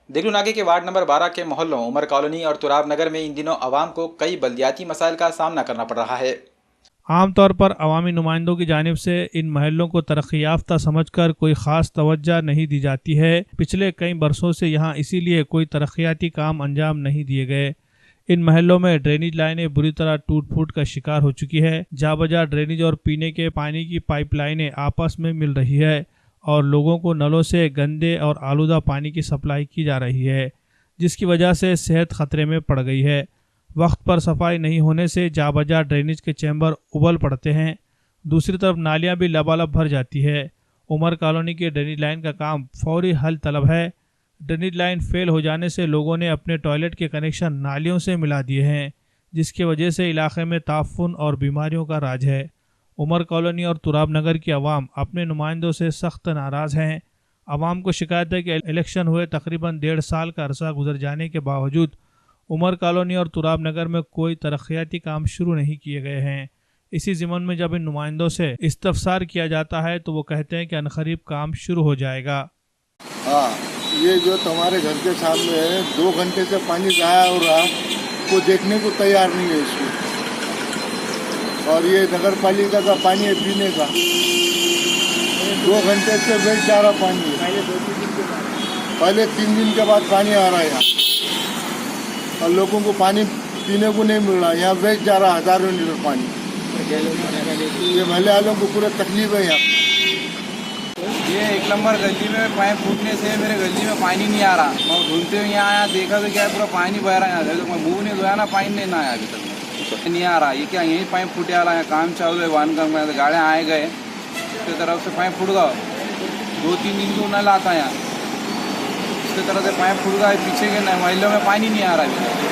देगलू नाके के ward number 12 के मोहल्लों उमर कॉलोनी और तुराब नगर में इन दिनों आवाम को कई बल्दियाती मसाइल का सामना करना पड़ रहा है। आमतौर पर अवामी नुमाइंदों की जानिब से इन महलों को तरक्की याफ्ता समझकर कोई ख़ास तवज्जो नहीं दी जाती है। पिछले कई बरसों से यहाँ इसीलिए कोई तरक्याती काम अंजाम नहीं दिए गए। इन महलों में ड्रेनेज लाइनें बुरी तरह टूट फूट का शिकार हो चुकी है। जा बजा ड्रेनेज और पीने के पानी की पाइपलाइनें आपस में मिल रही है और लोगों को नलों से गंदे और आलूदा पानी की सप्लाई की जा रही है, जिसकी वजह से सेहत खतरे में पड़ गई है। वक्त पर सफाई नहीं होने से जा बजा ड्रेनेज के चैम्बर उबल पड़ते हैं। दूसरी तरफ नालियां भी लबालब भर जाती है। उमर कॉलोनी के ड्रेनेज लाइन का काम फौरी हल तलब है। ड्रेनेज लाइन फेल हो जाने से लोगों ने अपने टॉयलेट के कनेक्शन नालियों से मिला दिए हैं, जिसकी वजह से इलाके में ताफुन और बीमारियों का राज है। उमर कॉलोनी और तुराब नगर की आवाम अपने नुमाइंदों से सख्त नाराज़ हैं। आवाम को शिकायत है कि इलेक्शन हुए तकरीबन 1.5 साल का अरसा गुजर जाने के बावजूद उमर कॉलोनी और तुराब नगर में कोई तरक्याती काम शुरू नहीं किए गए हैं। इसी ज़िमन में जब इन नुमाइंदों से इस्तफसार किया जाता है तो वो कहते हैं कि अनकरीब काम शुरू हो जाएगा। हाँ, ये जो तुम्हारे घर के सामने है, 2 घंटे से पानी ज़ाया हो रहा, को देखने को तैयार नहीं है इसको। और ये नगर पालिका का पानी है पीने का, 2 घंटे से वेस्ट जा रहा पानी है। पहले 3 दिन के बाद पानी आ रहा है यहाँ, और लोगों को पानी पीने को नहीं मिल रहा। यहाँ वेस्ट जा रहा हज़ारों लीटर पानी। ये महल्ले वालों को पूरा तकलीफ है यहाँ। ये 1 नंबर गली में पाइप फूटने से मेरे गली में पानी नहीं आ रहा। मैं ढूंढते हुए यहाँ आया, देखा तो क्या है, पूरा पानी बह रहा है। तो मैं मुँह नहीं धोया ना, पानी नहीं आया अभी तक नहीं आ रहा। ये क्या यही पाइप फूटे वाला है, काम चालू है वान का। मैं गाड़ियाँ आए गए उसकी तरफ से पाइप फूट गया। 2-3 दिन को नल आता है यहाँ, उसकी तरफ से पाइप फूट गया। पीछे के महलों में पानी नहीं आ रहा है।